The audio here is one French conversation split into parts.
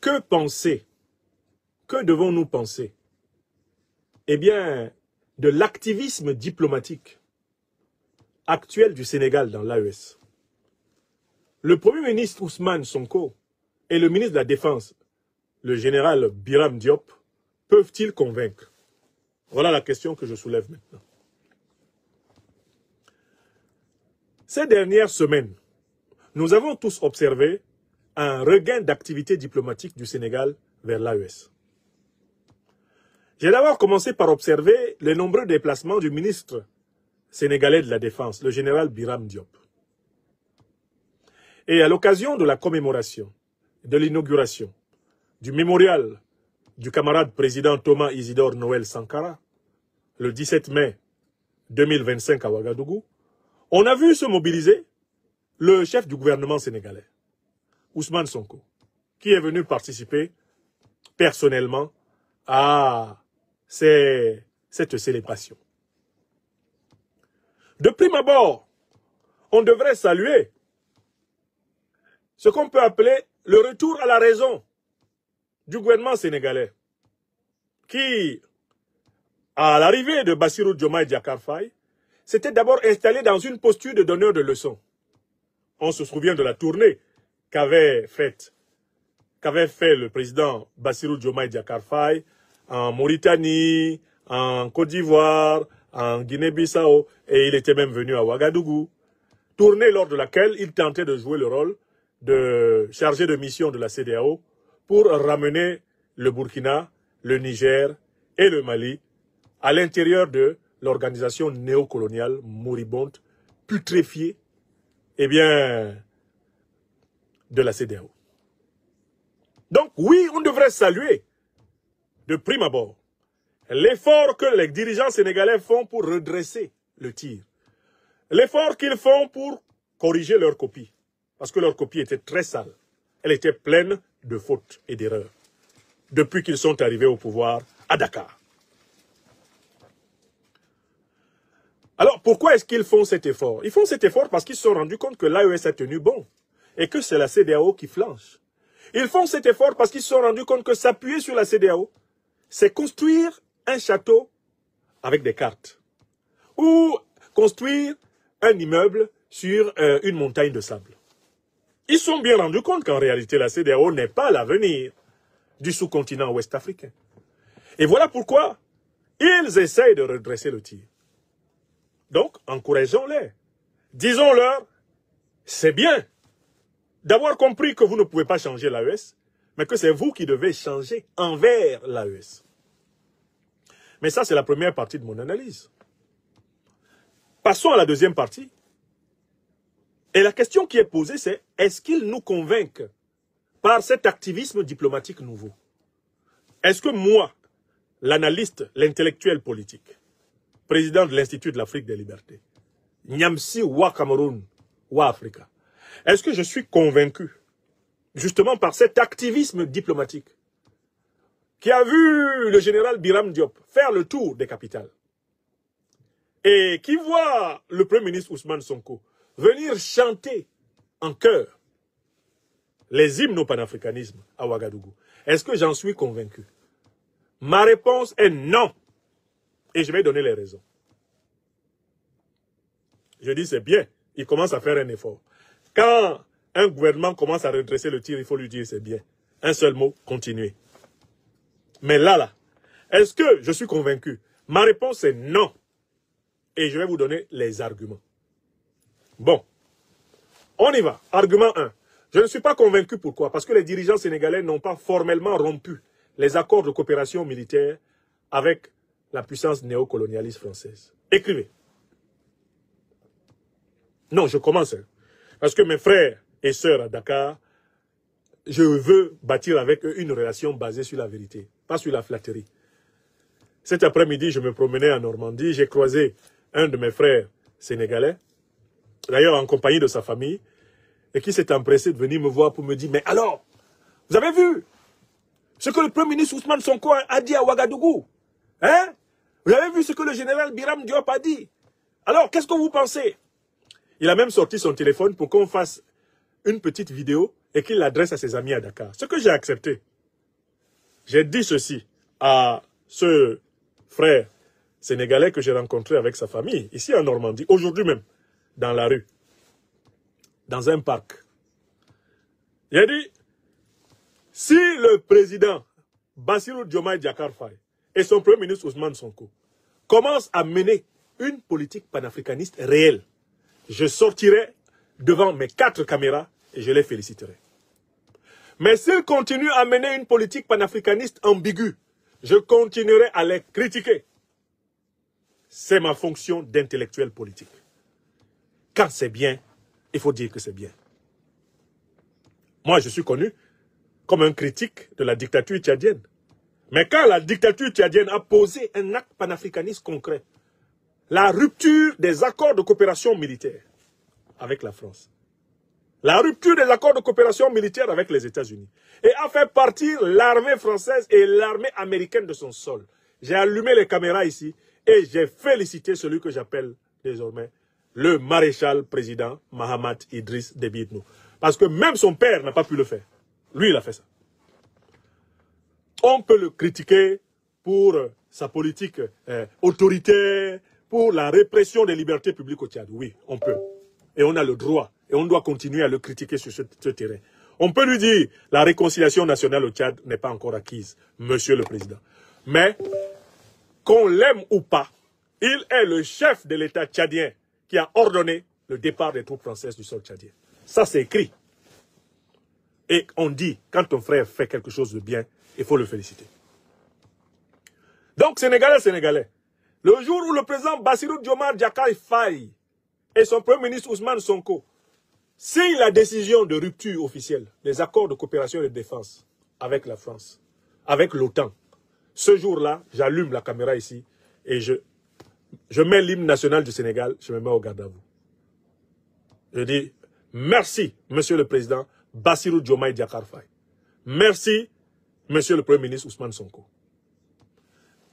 Que penser? Que devons-nous penser? Eh bien, de l'activisme diplomatique actuel du Sénégal dans l'AES. Le Premier ministre Ousmane Sonko et le ministre de la Défense, le général Biram Diop, peuvent-ils convaincre? Voilà la question que je soulève maintenant. Ces dernières semaines, nous avons tous observé un regain d'activité diplomatique du Sénégal vers l'AES. J'ai d'abord commencé par observer les nombreux déplacements du ministre sénégalais de la Défense, le général Biram Diop. Et à l'occasion de la commémoration, de l'inauguration, du mémorial du camarade président Thomas Isidore Noël Sankara, le 17 mai 2025 à Ouagadougou, on a vu se mobiliser le chef du gouvernement sénégalais, Ousmane Sonko, qui est venu participer personnellement à cette célébration. De prime abord, on devrait saluer ce qu'on peut appeler le retour à la raison du gouvernement sénégalais, qui, à l'arrivée de Bassirou Diomaye Diakhar Faye, s'était d'abord installé dans une posture de donneur de leçons. On se souvient de la tournée qu'avait fait le président Bassirou Diomaye Diakhar Faye en Mauritanie, en Côte d'Ivoire, en Guinée-Bissau, et il était même venu à Ouagadougou. Tournée lors de laquelle il tentait de jouer le rôle de chargé de mission de la CEDEAO pour ramener le Burkina, le Niger et le Mali à l'intérieur de l'organisation néocoloniale moribonde, putréfiée, eh bien, de la CEDEAO. Donc oui, on devrait saluer de prime abord l'effort que les dirigeants sénégalais font pour redresser le tir. L'effort qu'ils font pour corriger leur copie. Parce que leur copie était très sale. Elle était pleine de fautes et d'erreurs. Depuis qu'ils sont arrivés au pouvoir à Dakar. Alors, pourquoi est-ce qu'ils font cet effort? Ils font cet effort parce qu'ils se sont rendus compte que l'AES a tenu bon. Et que c'est la CEDEAO qui flanche. Ils font cet effort parce qu'ils se sont rendus compte que s'appuyer sur la CEDEAO, c'est construire un château avec des cartes. Ou construire un immeuble sur une montagne de sable. Ils se sont bien rendus compte qu'en réalité, la CEDEAO n'est pas l'avenir du sous-continent ouest-africain. Et voilà pourquoi ils essayent de redresser le tir. Donc, encourageons-les. Disons-leur, c'est bien d'avoir compris que vous ne pouvez pas changer l'AES, mais que c'est vous qui devez changer envers l'AES. Mais ça, c'est la première partie de mon analyse. Passons à la deuxième partie. Et la question qui est posée, c'est est-ce qu'ils nous convainquent par cet activisme diplomatique nouveau? Est-ce que moi, l'analyste, l'intellectuel politique, président de l'Institut de l'Afrique des Libertés, Nyamsi Wa Cameroun, Wa Africa, est-ce que je suis convaincu, justement par cet activisme diplomatique, qui a vu le général Biram Diop faire le tour des capitales, et qui voit le Premier ministre Ousmane Sonko venir chanter en chœur les hymnes au panafricanisme à Ouagadougou. Est-ce que j'en suis convaincu? Ma réponse est non. Et je vais donner les raisons. Je dis c'est bien, il commence à faire un effort. Quand un gouvernement commence à redresser le tir, il faut lui dire c'est bien. Un seul mot, continuer. Mais là, est-ce que je suis convaincu? Ma réponse est non. Et je vais vous donner les arguments. Bon, on y va. Argument 1. Je ne suis pas convaincu. Pourquoi? Parce que les dirigeants sénégalais n'ont pas formellement rompu les accords de coopération militaire avec la puissance néocolonialiste française. Écrivez. Non, je commence. Parce que mes frères et sœurs à Dakar, je veux bâtir avec eux une relation basée sur la vérité, pas sur la flatterie. Cet après-midi, je me promenais en Normandie, j'ai croisé un de mes frères sénégalais, d'ailleurs en compagnie de sa famille, et qui s'est empressé de venir me voir pour me dire, mais alors, vous avez vu ce que le Premier ministre Ousmane Sonko a dit à Ouagadougou? Hein? Vous avez vu ce que le général Biram Diop a dit? Alors, qu'est-ce que vous pensez? Il a même sorti son téléphone pour qu'on fasse une petite vidéo et qu'il l'adresse à ses amis à Dakar. Ce que j'ai accepté. J'ai dit ceci à ce frère sénégalais que j'ai rencontré avec sa famille, ici en Normandie, aujourd'hui même, dans la rue, dans un parc. J'ai dit, si le président Bassirou Diomaye Diakhar Faye et son premier ministre Ousmane Sonko commencent à mener une politique panafricaniste réelle, je sortirai devant mes 4 caméras et je les féliciterai. Mais s'ils continuent à mener une politique panafricaniste ambiguë, je continuerai à les critiquer. C'est ma fonction d'intellectuel politique. Quand c'est bien, il faut dire que c'est bien. Moi, je suis connu comme un critique de la dictature tchadienne. Mais quand la dictature tchadienne a posé un acte panafricaniste concret, la rupture des accords de coopération militaire avec la France, la rupture des accords de coopération militaire avec les États-Unis, et a fait partir l'armée française et l'armée américaine de son sol. J'ai allumé les caméras ici et j'ai félicité celui que j'appelle désormais le maréchal président Mahamat Idriss Déby Itno. Parce que même son père n'a pas pu le faire. Lui, il a fait ça. On peut le critiquer pour sa politique autoritaire, pour la répression des libertés publiques au Tchad. Oui, on peut. Et on a le droit. Et on doit continuer à le critiquer sur ce terrain. On peut lui dire, la réconciliation nationale au Tchad n'est pas encore acquise, monsieur le président. Mais, qu'on l'aime ou pas, il est le chef de l'État tchadien qui a ordonné le départ des troupes françaises du sol tchadien. Ça, c'est écrit. Et on dit, quand ton frère fait quelque chose de bien, il faut le féliciter. Donc, Sénégalais, le jour où le président Bassirou Diomaye Diakhar Faye et son premier ministre Ousmane Sonko signent la décision de rupture officielle, les accords de coopération et de défense avec la France, avec l'OTAN, ce jour-là, j'allume la caméra ici et je mets l'hymne national du Sénégal, je me mets au garde à vous. Je dis, merci, monsieur le président Bassirou Diomaye Diakhar Faye. Merci, monsieur le premier ministre Ousmane Sonko.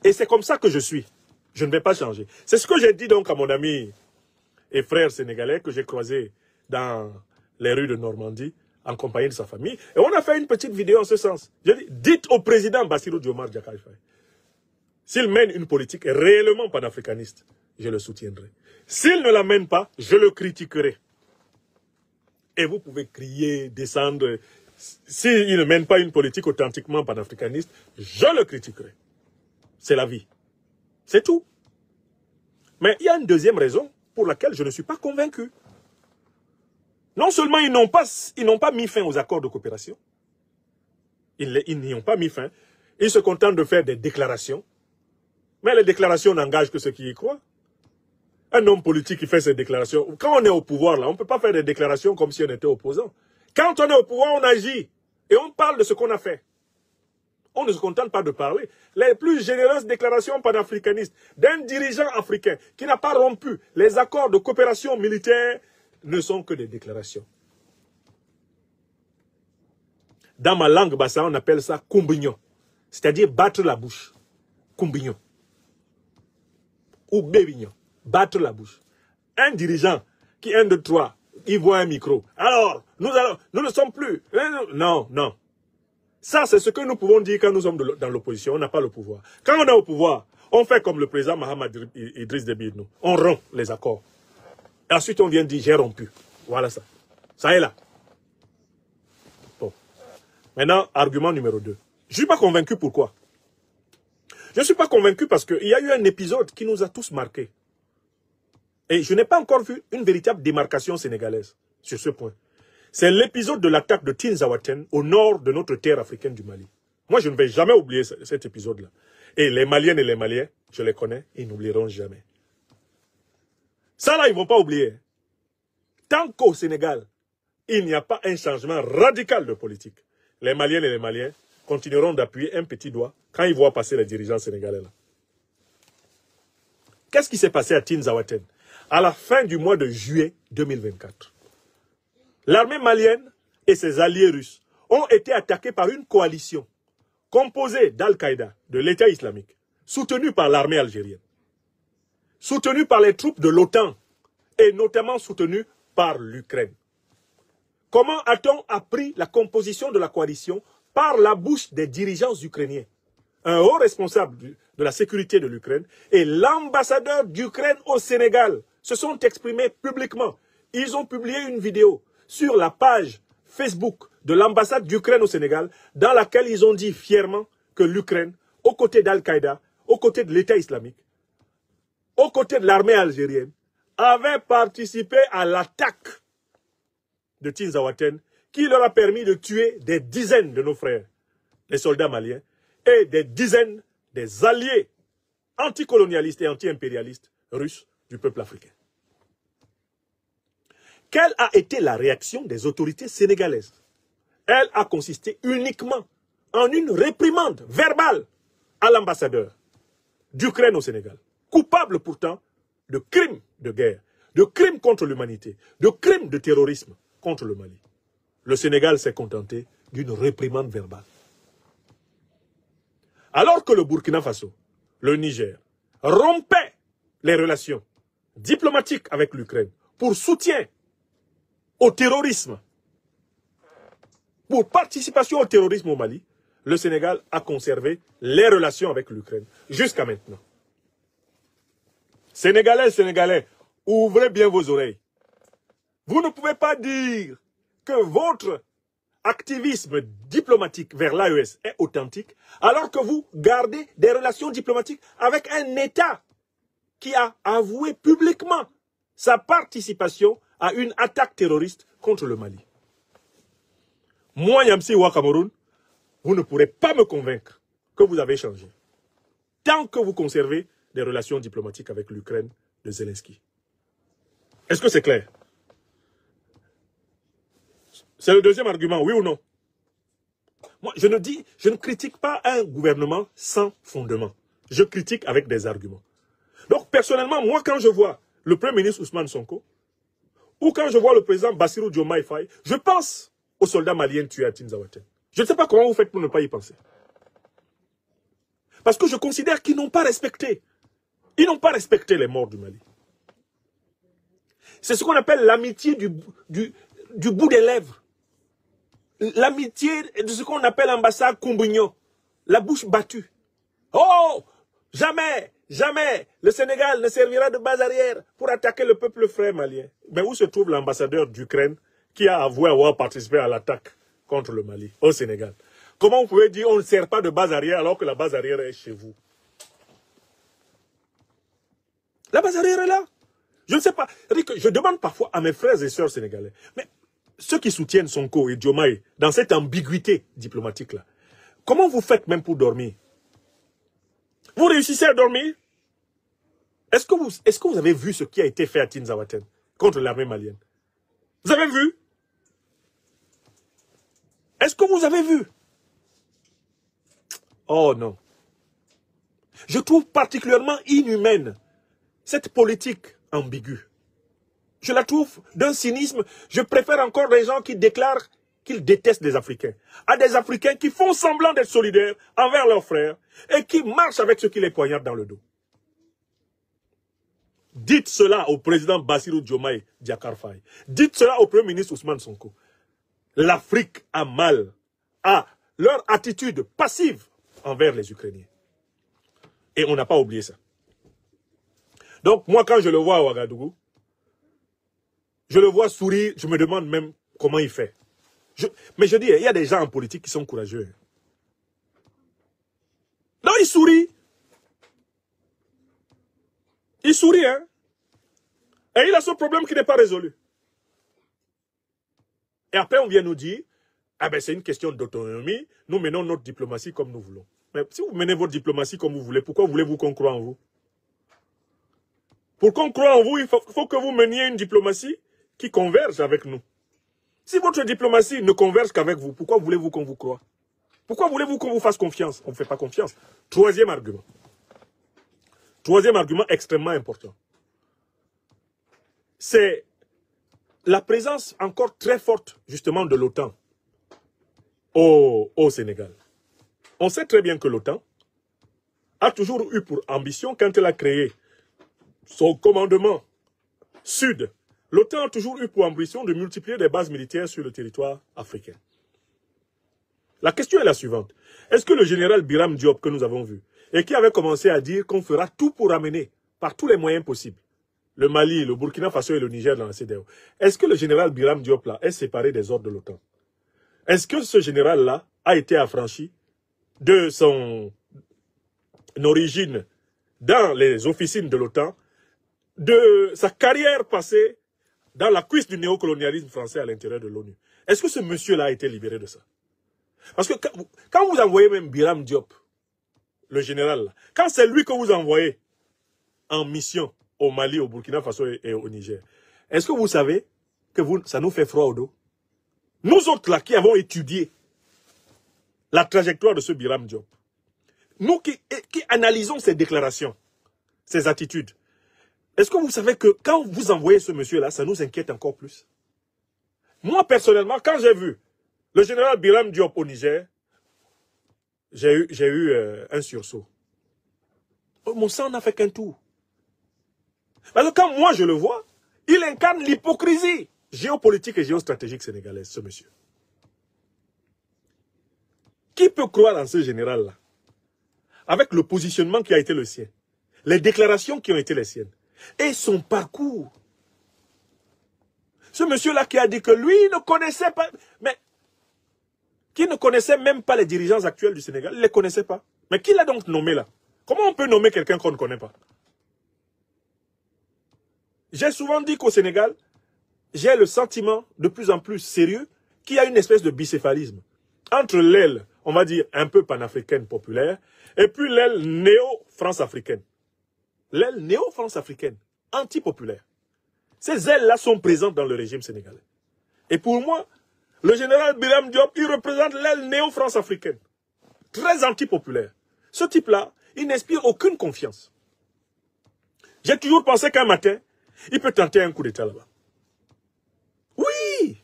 Et c'est comme ça que je suis. Je ne vais pas changer. C'est ce que j'ai dit donc à mon ami et frère sénégalais que j'ai croisé dans les rues de Normandie en compagnie de sa famille. Et on a fait une petite vidéo en ce sens. J'ai dit, dites au président Bassirou Diomaye Diakhar Faye, s'il mène une politique réellement panafricaniste, je le soutiendrai. S'il ne la mène pas, je le critiquerai. Et vous pouvez crier, descendre. S'il ne mène pas une politique authentiquement panafricaniste, je le critiquerai. C'est la vie. C'est tout. Mais il y a une deuxième raison pour laquelle je ne suis pas convaincu. Non seulement ils n'ont pas mis fin aux accords de coopération, ils n'y ont pas mis fin, ils se contentent de faire des déclarations, mais les déclarations n'engagent que ceux qui y croient. Un homme politique qui fait ces déclarations, quand on est au pouvoir, là, on ne peut pas faire des déclarations comme si on était opposant. Quand on est au pouvoir, on agit et on parle de ce qu'on a fait. On ne se contente pas de parler. Les plus généreuses déclarations panafricanistes d'un dirigeant africain qui n'a pas rompu les accords de coopération militaire ne sont que des déclarations. Dans ma langue bassa, on appelle ça kumbignon, c'est-à-dire battre la bouche. Kumbignon. Ou bébignon. Battre la bouche. Un dirigeant qui, 1, 2, 3, il voit un micro. Alors, nous ne sommes plus. Non, non. Ça, c'est ce que nous pouvons dire quand nous sommes dans l'opposition. On n'a pas le pouvoir. Quand on est au pouvoir, on fait comme le président Mahamat Idriss Déby Itno. On rompt les accords. Et ensuite, on vient dire, j'ai rompu. Voilà ça. Ça est là. Bon. Maintenant, argument numéro 2. Je ne suis pas convaincu pourquoi. Je ne suis pas convaincu parce qu'il y a eu un épisode qui nous a tous marqués. Et je n'ai pas encore vu une véritable démarcation sénégalaise sur ce point. C'est l'épisode de l'attaque de Tinzaouaten au nord de notre terre africaine du Mali. Moi, je ne vais jamais oublier cet épisode-là. Et les Maliennes et les Maliens, je les connais, ils n'oublieront jamais. Ça, là, ils ne vont pas oublier. Tant qu'au Sénégal, il n'y a pas un changement radical de politique, les Maliennes et les Maliens continueront d'appuyer un petit doigt quand ils voient passer les dirigeants sénégalais là. Qu'est-ce qui s'est passé à Tinzaouaten? À la fin du mois de juillet 2024, l'armée malienne et ses alliés russes ont été attaqués par une coalition composée d'Al-Qaïda, de l'État islamique, soutenue par l'armée algérienne, soutenue par les troupes de l'OTAN et notamment soutenue par l'Ukraine. Comment a-t-on appris la composition de la coalition? par la bouche des dirigeants ukrainiens. Un haut responsable de la sécurité de l'Ukraine et l'ambassadeur d'Ukraine au Sénégal se sont exprimés publiquement. Ils ont publié une vidéo sur la page Facebook de l'ambassade d'Ukraine au Sénégal dans laquelle ils ont dit fièrement que l'Ukraine, aux côtés d'Al-Qaïda, aux côtés de l'État islamique, aux côtés de l'armée algérienne, avait participé à l'attaque de Tinzaouaten qui leur a permis de tuer des dizaines de nos frères, les soldats maliens, et des dizaines des alliés anticolonialistes et anti-impérialistes russes du peuple africain. Quelle a été la réaction des autorités sénégalaises? Elle a consisté uniquement en une réprimande verbale à l'ambassadeur d'Ukraine au Sénégal, coupable pourtant de crimes de guerre, de crimes contre l'humanité, de crimes de terrorisme contre le Mali. Le Sénégal s'est contenté d'une réprimande verbale. Alors que le Burkina Faso, le Niger, rompaient les relations diplomatiques avec l'Ukraine pour soutien au terrorisme, pour participation au terrorisme au Mali, le Sénégal a conservé les relations avec l'Ukraine jusqu'à maintenant. Sénégalais, Sénégalais, ouvrez bien vos oreilles. Vous ne pouvez pas dire que votre activisme diplomatique vers l'AES est authentique, alors que vous gardez des relations diplomatiques avec un État qui a avoué publiquement sa participation à une attaque terroriste contre le Mali. Moi, Yamsi Wa Cameroun, vous ne pourrez pas me convaincre que vous avez changé, tant que vous conservez des relations diplomatiques avec l'Ukraine de Zelensky. Est-ce que c'est clair? C'est le deuxième argument, oui ou non? Moi, je ne critique pas un gouvernement sans fondement. Je critique avec des arguments. Donc, personnellement, moi, quand je vois le Premier ministre Ousmane Sonko, ou quand je vois le président Bassirou Diomaye Faye, je pense aux soldats maliens tués à Tinzaouaten. Je ne sais pas comment vous faites pour ne pas y penser. Parce que je considère qu'ils n'ont pas respecté. Ils n'ont pas respecté les morts du Mali. C'est ce qu'on appelle l'amitié du bout des lèvres. L'amitié de ce qu'on appelle ambassade Kumbunyo. La bouche battue. Oh! Jamais, jamais le Sénégal ne servira de base arrière pour attaquer le peuple frère malien. Mais où se trouve l'ambassadeur d'Ukraine qui a avoué avoir participé à l'attaque contre le Mali, au Sénégal? Comment vous pouvez dire qu'on ne sert pas de base arrière alors que la base arrière est chez vous? La base arrière est là. Je ne sais pas. Je demande parfois à mes frères et sœurs sénégalais, mais ceux qui soutiennent Sonko et Diomaye dans cette ambiguïté diplomatique-là, comment vous faites même pour dormir? Vous réussissez à dormir? Est-ce que vous avez vu ce qui a été fait à Tinzaouaten contre l'armée malienne? Vous avez vu? Est-ce que vous avez vu? Oh non. Je trouve particulièrement inhumaine cette politique ambiguë. Je la trouve d'un cynisme. Je préfère encore des gens qui déclarent qu'ils détestent les Africains, à des Africains qui font semblant d'être solidaires envers leurs frères et qui marchent avec ceux qui les poignardent dans le dos. Dites cela au président Bassirou Diomaye Diakhar Faye. Dites cela au Premier ministre Ousmane Sonko. L'Afrique a mal à leur attitude passive envers les Ukrainiens. Et on n'a pas oublié ça. Donc moi, quand je le vois à Ouagadougou, je le vois sourire, je me demande même comment il fait. Mais je dis, il y a des gens en politique qui sont courageux. Non, il sourit. Il sourit, hein. Et il a son problème qui n'est pas résolu. Et après, on vient nous dire, ah ben c'est une question d'autonomie, nous menons notre diplomatie comme nous voulons. Mais si vous menez votre diplomatie comme vous voulez, pourquoi voulez-vous qu'on croie en vous? Pour qu'on croie en vous, il faut que vous meniez une diplomatie qui converge avec nous. Si votre diplomatie ne converge qu'avec vous, pourquoi voulez-vous qu'on vous croie? Pourquoi voulez-vous qu'on vous fasse confiance? On ne fait pas confiance. Troisième argument. Troisième argument extrêmement important. C'est la présence encore très forte, justement, de l'OTAN au Sénégal. On sait très bien que l'OTAN a toujours eu pour ambition, quand elle a créé son commandement sud, l'OTAN a toujours eu pour ambition de multiplier des bases militaires sur le territoire africain. La question est la suivante. Est-ce que le général Biram Diop que nous avons vu, et qui avait commencé à dire qu'on fera tout pour amener, par tous les moyens possibles, le Mali, le Burkina Faso et le Niger dans la CEDEAO, est-ce que le général Biram Diop là est séparé des ordres de l'OTAN? Est-ce que ce général-là a été affranchi de son origine dans les officines de l'OTAN, de sa carrière passée dans la cuisse du néocolonialisme français à l'intérieur de l'ONU? Est-ce que ce monsieur-là a été libéré de ça? Parce que quand vous envoyez même Biram Diop, le général, là, quand c'est lui que vous envoyez en mission au Mali, au Burkina Faso et au Niger, est-ce que vous savez que ça nous fait froid au dos? Nous autres là qui avons étudié la trajectoire de ce Biram Diop, nous qui analysons ses déclarations, ses attitudes, est-ce que vous savez que quand vous envoyez ce monsieur-là, ça nous inquiète encore plus? Moi, personnellement, quand j'ai vu le général Biram Diop au Niger, j'ai eu un sursaut. Mon sang n'a fait qu'un tour. Parce que quand moi je le vois, il incarne l'hypocrisie géopolitique et géostratégique sénégalaise, ce monsieur. Qui peut croire en ce général-là? Avec le positionnement qui a été le sien, les déclarations qui ont été les siennes, et son parcours. Ce monsieur-là qui a dit que lui ne connaissait pas, mais qui ne connaissait même pas les dirigeants actuels du Sénégal, il ne les connaissait pas. Mais qui l'a donc nommé là? Comment on peut nommer quelqu'un qu'on ne connaît pas? J'ai souvent dit qu'au Sénégal, j'ai le sentiment de plus en plus sérieux qu'il y a une espèce de bicéphalisme entre l'aile, on va dire, un peu panafricaine populaire, et puis l'aile néo-France-africaine. L'aile néo-France-africaine, anti-populaire. Ces ailes-là sont présentes dans le régime sénégalais. Et pour moi, le général Biram Diop, il représente l'aile néo-France-africaine. Très anti-populaire. Ce type-là, il n'inspire aucune confiance. J'ai toujours pensé qu'un matin, il peut tenter un coup d'État là-bas. Oui!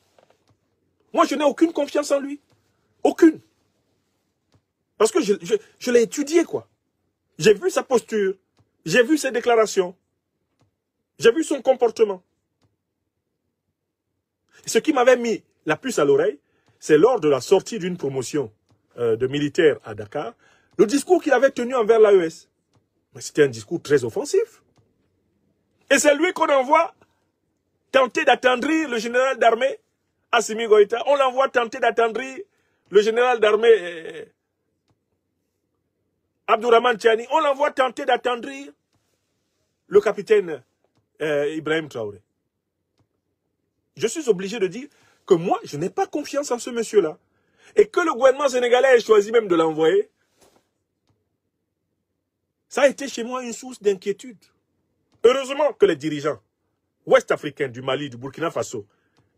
Moi, je n'ai aucune confiance en lui. Aucune. Parce que je l'ai étudié, quoi. J'ai vu sa posture. J'ai vu ses déclarations. J'ai vu son comportement. Ce qui m'avait mis la puce à l'oreille, c'est lors de la sortie d'une promotion de militaires à Dakar, le discours qu'il avait tenu envers l'AES. Mais c'était un discours très offensif. Et c'est lui qu'on envoie tenter d'attendrir le général d'armée, Assimi Goïta. On l'envoie tenter d'attendrir le général d'armée, Abdourahmane Tiani. On l'envoie tenter d'attendrir le capitaine Ibrahim Traoré. Je suis obligé de dire que moi, je n'ai pas confiance en ce monsieur-là. Et que le gouvernement sénégalais ait choisi même de l'envoyer, ça a été chez moi une source d'inquiétude. Heureusement que les dirigeants ouest-africains du Mali, du Burkina Faso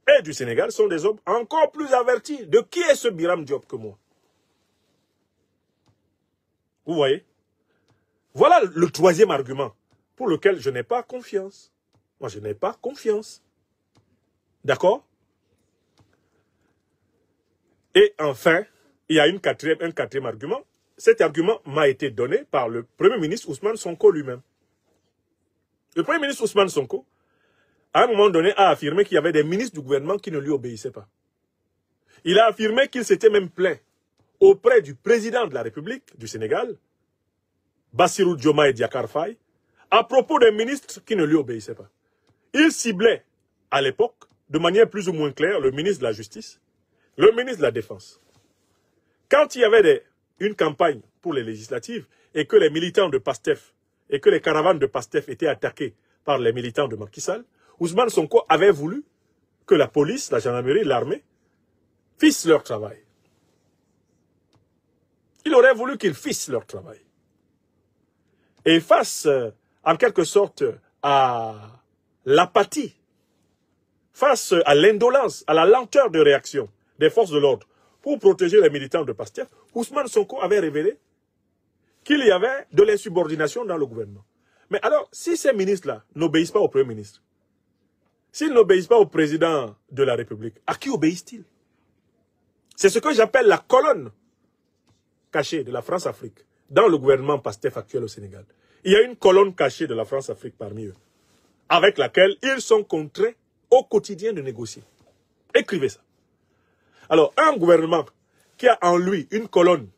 et du Sénégal sont des hommes encore plus avertis de qui est ce Biram Diop que moi. Vous voyez? Voilà le troisième argument pour lequel je n'ai pas confiance. Moi, je n'ai pas confiance. D'accord? Et enfin, il y a un quatrième argument. Cet argument m'a été donné par le Premier ministre Ousmane Sonko lui-même. Le Premier ministre Ousmane Sonko, à un moment donné, a affirmé qu'il y avait des ministres du gouvernement qui ne lui obéissaient pas. Il a affirmé qu'il s'était même plaint auprès du président de la République du Sénégal, Bassirou Diomaye Diakhar Faye, à propos des ministres qui ne lui obéissaient pas. Il ciblait, à l'époque, de manière plus ou moins claire, le ministre de la Justice, le ministre de la Défense. Quand il y avait une campagne pour les législatives et que les militants de PASTEF et que les caravanes de PASTEF étaient attaquées par les militants de Macky Sall, Ousmane Sonko avait voulu que la police, la gendarmerie, l'armée fissent leur travail. Il aurait voulu qu'ils fissent leur travail. Et face, en quelque sorte, à l'apathie, face à l'indolence, à la lenteur de réaction des forces de l'ordre pour protéger les militants de PASTEF, Ousmane Sonko avait révélé qu'il y avait de l'insubordination dans le gouvernement. Mais alors, si ces ministres-là n'obéissent pas au Premier ministre, s'ils n'obéissent pas au président de la République, à qui obéissent-ils? C'est ce que j'appelle la colonne cachée de la France-Afrique dans le gouvernement PASTEF actuel au Sénégal. Il y a une colonne cachée de la France-Afrique parmi eux, avec laquelle ils sont contraints au quotidien de négocier. Écrivez ça. Alors, un gouvernement qui a en lui une colonne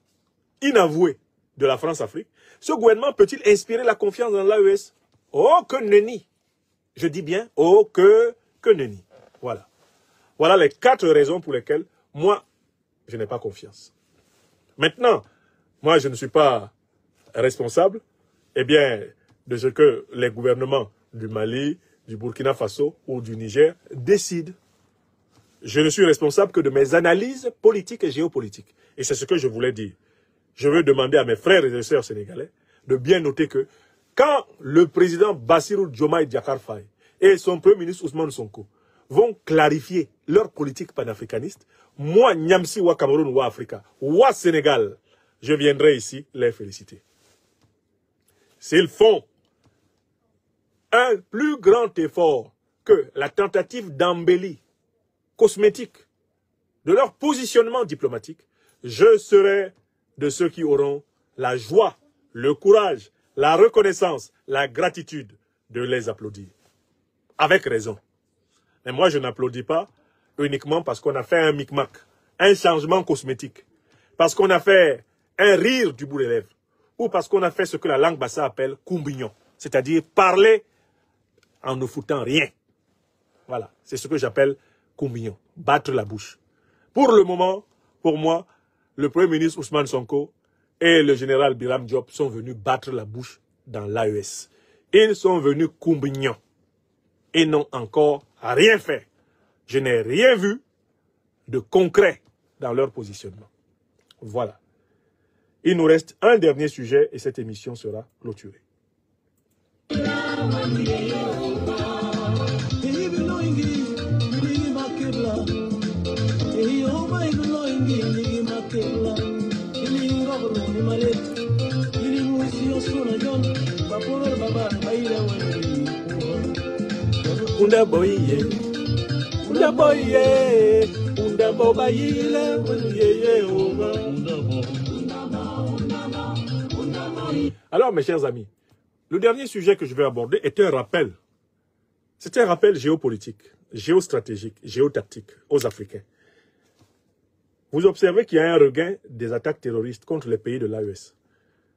inavouée de la France-Afrique, ce gouvernement peut-il inspirer la confiance dans l'AES? Oh, que nenni! Je dis bien, oh, que nenni. Voilà. Voilà les 4 raisons pour lesquelles, moi, je n'ai pas confiance. Maintenant, moi, je ne suis pas responsable, eh bien, de ce que les gouvernements du Mali, du Burkina Faso ou du Niger décident. Je ne suis responsable que de mes analyses politiques et géopolitiques. Et c'est ce que je voulais dire. Je veux demander à mes frères et sœurs sénégalais de bien noter que quand le président Bassirou Diomaye Diakhar Faye et son premier ministre Ousmane Sonko vont clarifier leur politique panafricaniste, moi, Nyamsi wa Cameroun wa Africa, wa Sénégal, je viendrai ici les féliciter. S'ils font un plus grand effort que la tentative d'embellie cosmétique de leur positionnement diplomatique, je serai de ceux qui auront la joie, le courage, la reconnaissance, la gratitude de les applaudir. Avec raison. Mais moi, je n'applaudis pas uniquement parce qu'on a fait un micmac, un changement cosmétique, parce qu'on a fait un rire du bout des lèvres, ou parce qu'on a fait ce que la langue bassa appelle kumbignon, c'est-à-dire parler en ne foutant rien. Voilà, c'est ce que j'appelle kumbignon, battre la bouche. Pour le moment, pour moi, le Premier ministre Ousmane Sonko et le général Biram Diop sont venus battre la bouche dans l'AES. Ils sont venus kumbignon et n'ont encore rien fait. Je n'ai rien vu de concret dans leur positionnement. Voilà. Il nous reste un dernier sujet et cette émission sera clôturée. Unda boye, unda boye, unda bobaile, Alors, mes chers amis, le dernier sujet que je vais aborder est un rappel. C'est un rappel géopolitique, géostratégique, géotactique aux Africains. Vous observez qu'il y a un regain des attaques terroristes contre les pays de l'AES.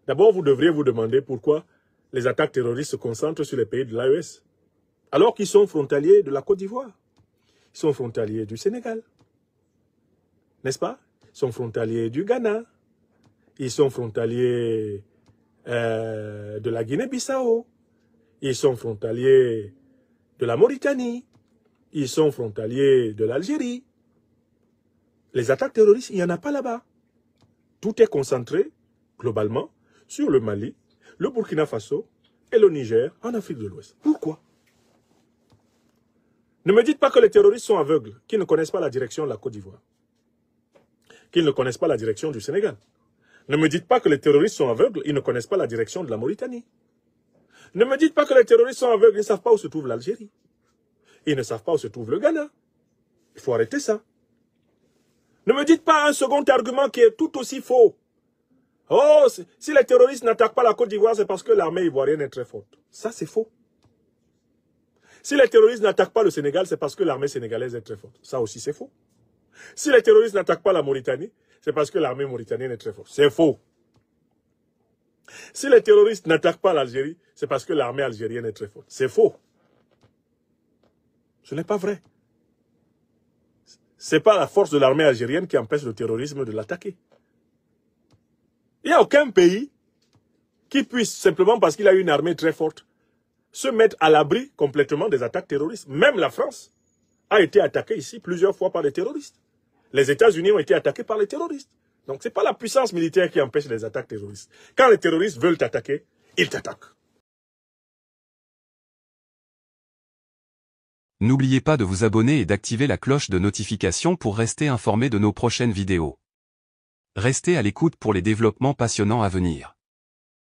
D'abord, vous devriez vous demander pourquoi les attaques terroristes se concentrent sur les pays de l'AES, alors qu'ils sont frontaliers de la Côte d'Ivoire. Ils sont frontaliers du Sénégal. N'est-ce pas? Ils sont frontaliers du Ghana. Ils sont frontaliers de la Guinée-Bissau. Ils sont frontaliers de la Mauritanie. Ils sont frontaliers de l'Algérie. Les attaques terroristes, il n'y en a pas là-bas. Tout est concentré, globalement, sur le Mali, le Burkina Faso et le Niger en Afrique de l'Ouest. Pourquoi? Ne me dites pas que les terroristes sont aveugles, qu'ils ne connaissent pas la direction de la Côte d'Ivoire, qu'ils ne connaissent pas la direction du Sénégal. Ne me dites pas que les terroristes sont aveugles, ils ne connaissent pas la direction de la Mauritanie. Ne me dites pas que les terroristes sont aveugles, ils ne savent pas où se trouve l'Algérie. Ils ne savent pas où se trouve le Ghana. Il faut arrêter ça. Ne me dites pas un second argument qui est tout aussi faux. Oh, si les terroristes n'attaquent pas la Côte d'Ivoire, c'est parce que l'armée ivoirienne est très forte. Ça, c'est faux. Si les terroristes n'attaquent pas le Sénégal, c'est parce que l'armée sénégalaise est très forte. Ça aussi, c'est faux. Si les terroristes n'attaquent pas la Mauritanie, c'est parce que l'armée mauritanienne est très forte. C'est faux. Si les terroristes n'attaquent pas l'Algérie, c'est parce que l'armée algérienne est très forte. C'est faux. Ce n'est pas vrai. Ce n'est pas la force de l'armée algérienne qui empêche le terrorisme de l'attaquer. Il n'y a aucun pays qui puisse, simplement parce qu'il a une armée très forte, se mettre à l'abri complètement des attaques terroristes. Même la France a été attaquée ici plusieurs fois par les terroristes. Les États-Unis ont été attaqués par les terroristes. Donc ce n'est pas la puissance militaire qui empêche les attaques terroristes. Quand les terroristes veulent t'attaquer, ils t'attaquent. N'oubliez pas de vous abonner et d'activer la cloche de notification pour rester informé de nos prochaines vidéos. Restez à l'écoute pour les développements passionnants à venir.